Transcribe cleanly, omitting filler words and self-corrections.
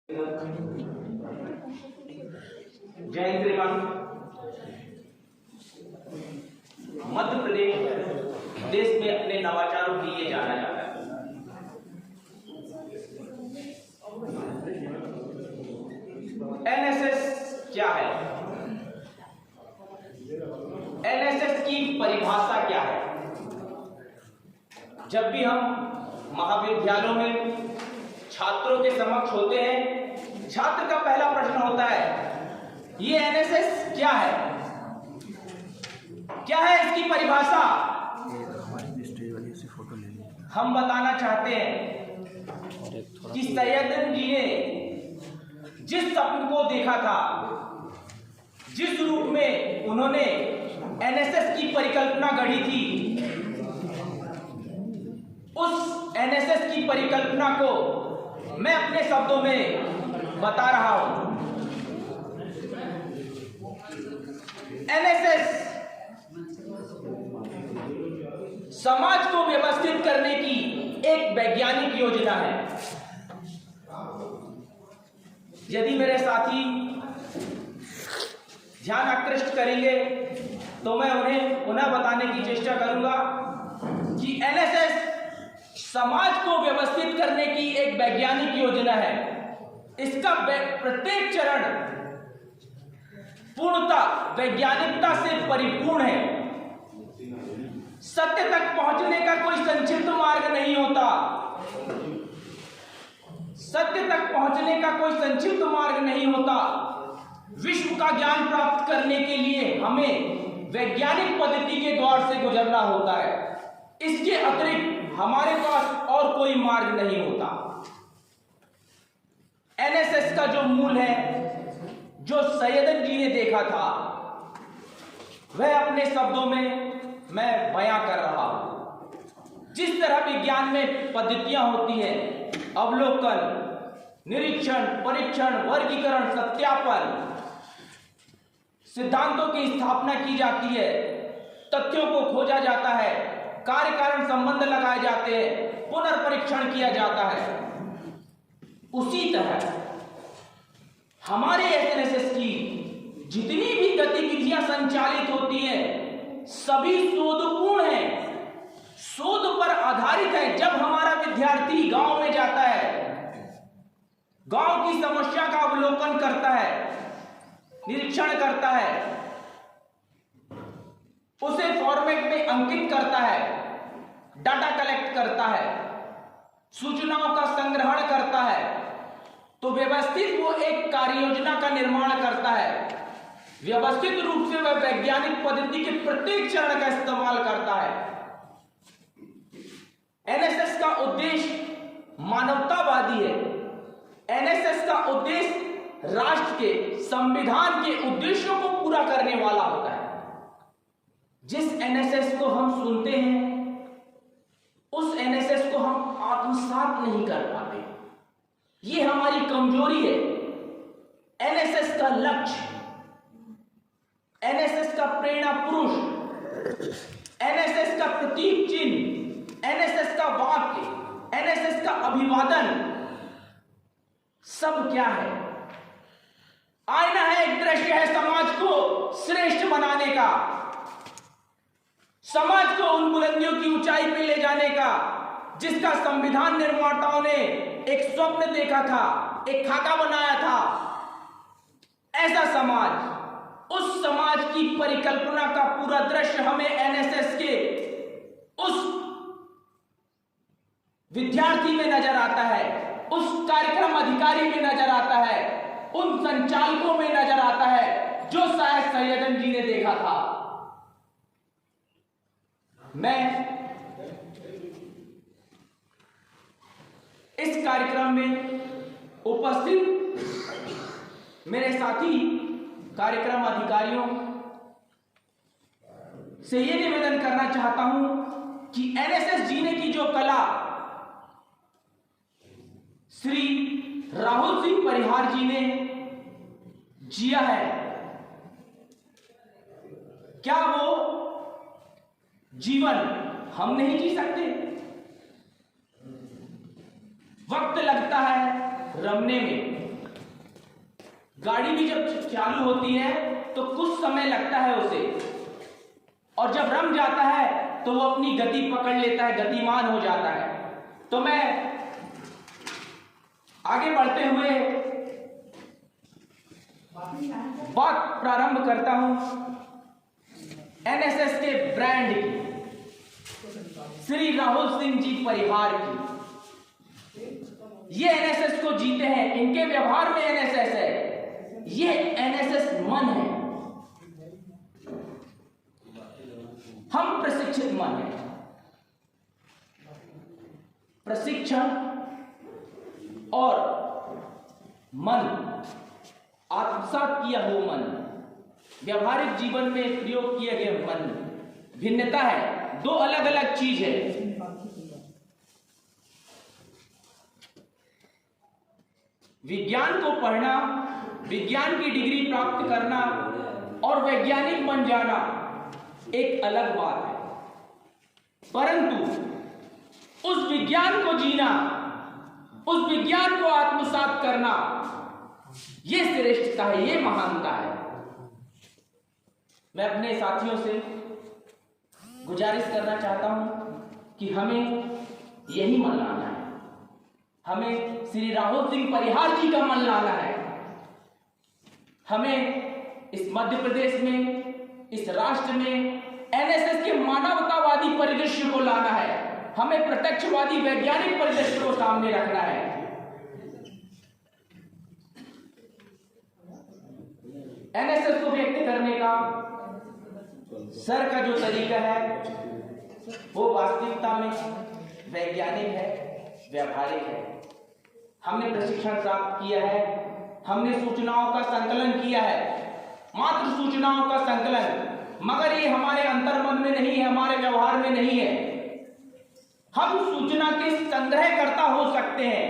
जय हिंद श्रीमान। मध्य प्रदेश देश में अपने नवाचारों के लिए जाना जाता है। एनएसएस क्या है? एनएसएस की परिभाषा क्या है? जब भी हम महाविद्यालयों में छात्रों के समक्ष होते हैं, छात्र का पहला प्रश्न होता है, ये एनएसएस क्या है? क्या है इसकी परिभाषा? हम बताना चाहते हैं कि सैयदन जी ने जिस सपने को देखा था, जिस रूप में उन्होंने एनएसएस की परिकल्पना गढ़ी थी, उस एनएसएस की परिकल्पना को मैं अपने शब्दों में बता रहा हूं। एनएसएस समाज को व्यवस्थित करने की एक वैज्ञानिक योजना है। यदि मेरे साथी ध्यान आकृष्ट करेंगे तो मैं उन्हें पुनः बताने की चेष्टा करूंगा कि एनएसएस समाज को व्यवस्थित करने की एक वैज्ञानिक योजना है। इसका प्रत्येक चरण पूर्णता वैज्ञानिकता से परिपूर्ण है। सत्य तक पहुंचने का कोई संक्षिप्त मार्ग नहीं होता। सत्य तक पहुंचने का कोई संक्षिप्त मार्ग नहीं होता। विश्व का ज्ञान प्राप्त करने के लिए हमें वैज्ञानिक पद्धति के द्वार से गुजरना होता है। इसके अतिरिक्त हमारे पास और कोई मार्ग नहीं होता। एनएसएस का जो मूल है, जो सैयदन जी ने देखा था, वह अपने शब्दों में मैं बयां कर रहा हूं। जिस तरह विज्ञान में पद्धतियां होती हैं, अवलोकन, निरीक्षण, परीक्षण, वर्गीकरण, सत्यापन, सिद्धांतों की स्थापना की जाती है, तथ्यों को खोजा जाता है, कार्य कारण संबंध लगाए जाते हैं, पुनर्परीक्षण किया जाता है, उसी तरह हमारे एनएसएस की जितनी भी गतिविधियां संचालित होती हैं, सभी शोधपूर्ण हैं, शोध पर आधारित है। जब हमारा विद्यार्थी गांव में जाता है, गांव की समस्या का अवलोकन करता है, निरीक्षण करता है, उसे फॉर्मेट में अंकित करता है, डाटा कलेक्ट करता है, सूचनाओं का संग्रहण करता है, तो व्यवस्थित वो एक कार्य योजना का निर्माण करता है। व्यवस्थित रूप से वह वैज्ञानिक पद्धति के प्रत्येक चरण का इस्तेमाल करता है। एनएसएस का उद्देश्य मानवतावादी है। एनएसएस का उद्देश्य राष्ट्र के संविधान के उद्देश्यों को पूरा करने वाला होता है। जिस एनएसएस को हम सुनते हैं, उस एनएसएस को हम आत्मसात नहीं कर पाते। ये हमारी कमजोरी है। एनएसएस का लक्ष्य, एनएसएस का प्रेरणा पुरुष, एनएसएस का प्रतीक चिन्ह, एनएसएस का वाक्य, एनएसएस का अभिवादन, सब क्या है? आईना है, एक दृश्य है समाज को श्रेष्ठ बनाने का, समाज को उन बुलंदियों की ऊंचाई पे ले जाने का, जिसका संविधान निर्माताओं ने एक स्वप्न देखा था, एक खाका बनाया था। ऐसा समाज, उस समाज की परिकल्पना का पूरा दृश्य हमें एनएसएस के उस विद्यार्थी में नजर आता है, उस कार्यक्रम अधिकारी में नजर आता है, उन संचालकों में नजर आता है, जो शायद सैयदन जी ने देखा था। मैं इस कार्यक्रम में उपस्थित मेरे साथी कार्यक्रम अधिकारियों से यह निवेदन करना चाहता हूं कि एनएसएस जीने की जो कला श्री राहुल सिंह परिहार जी ने जिया है, क्या वो जीवन हम नहीं जी सकते? वक्त लगता है रमने में, गाड़ी भी जब चालू होती है तो कुछ समय लगता है उसे, और जब रम जाता है तो वो अपनी गति पकड़ लेता है, गतिमान हो जाता है। तो मैं आगे बढ़ते हुए बात प्रारंभ करता हूं एनएसएस के ब्रांड की, श्री राहुल सिंह जी परिहार की। ये एनएसएस को जीते हैं, इनके व्यवहार में एनएसएस है, ये एनएसएस मन है। हम प्रशिक्षित मन है। प्रशिक्षण और मन, आत्मसात किया हुआ मन, व्यवहारिक जीवन में प्रयोग किए गए मन, भिन्नता है, दो अलग अलग चीज है। विज्ञान को पढ़ना, विज्ञान की डिग्री प्राप्त करना और वैज्ञानिक बन जाना एक अलग बात है, परंतु उस विज्ञान को जीना, उस विज्ञान को आत्मसात करना, यह श्रेष्ठता है, यह महानता है। मैं अपने साथियों से गुजारिश करना चाहता हूं कि हमें यही मन लाना है, हमें श्री राहुल सिंह परिहार जी का मन लाना है। हमें इस मध्य प्रदेश में, इस राष्ट्र में एनएसएस के मानवतावादी परिदृश्य को लाना है, हमें प्रत्यक्षवादी वैज्ञानिक परिदृश्य को सामने रखना है। एनएसएस को व्यक्त करने का सर का जो तरीका है वो वास्तविकता में वैज्ञानिक है, व्यवहारिक है। हमने प्रशिक्षण प्राप्त किया है, हमने सूचनाओं का संकलन किया है, मात्र सूचनाओं का संकलन, मगर ये हमारे अंतर्मन में नहीं है, हमारे व्यवहार में नहीं है। हम सूचना के संग्रहकर्ता हो सकते हैं,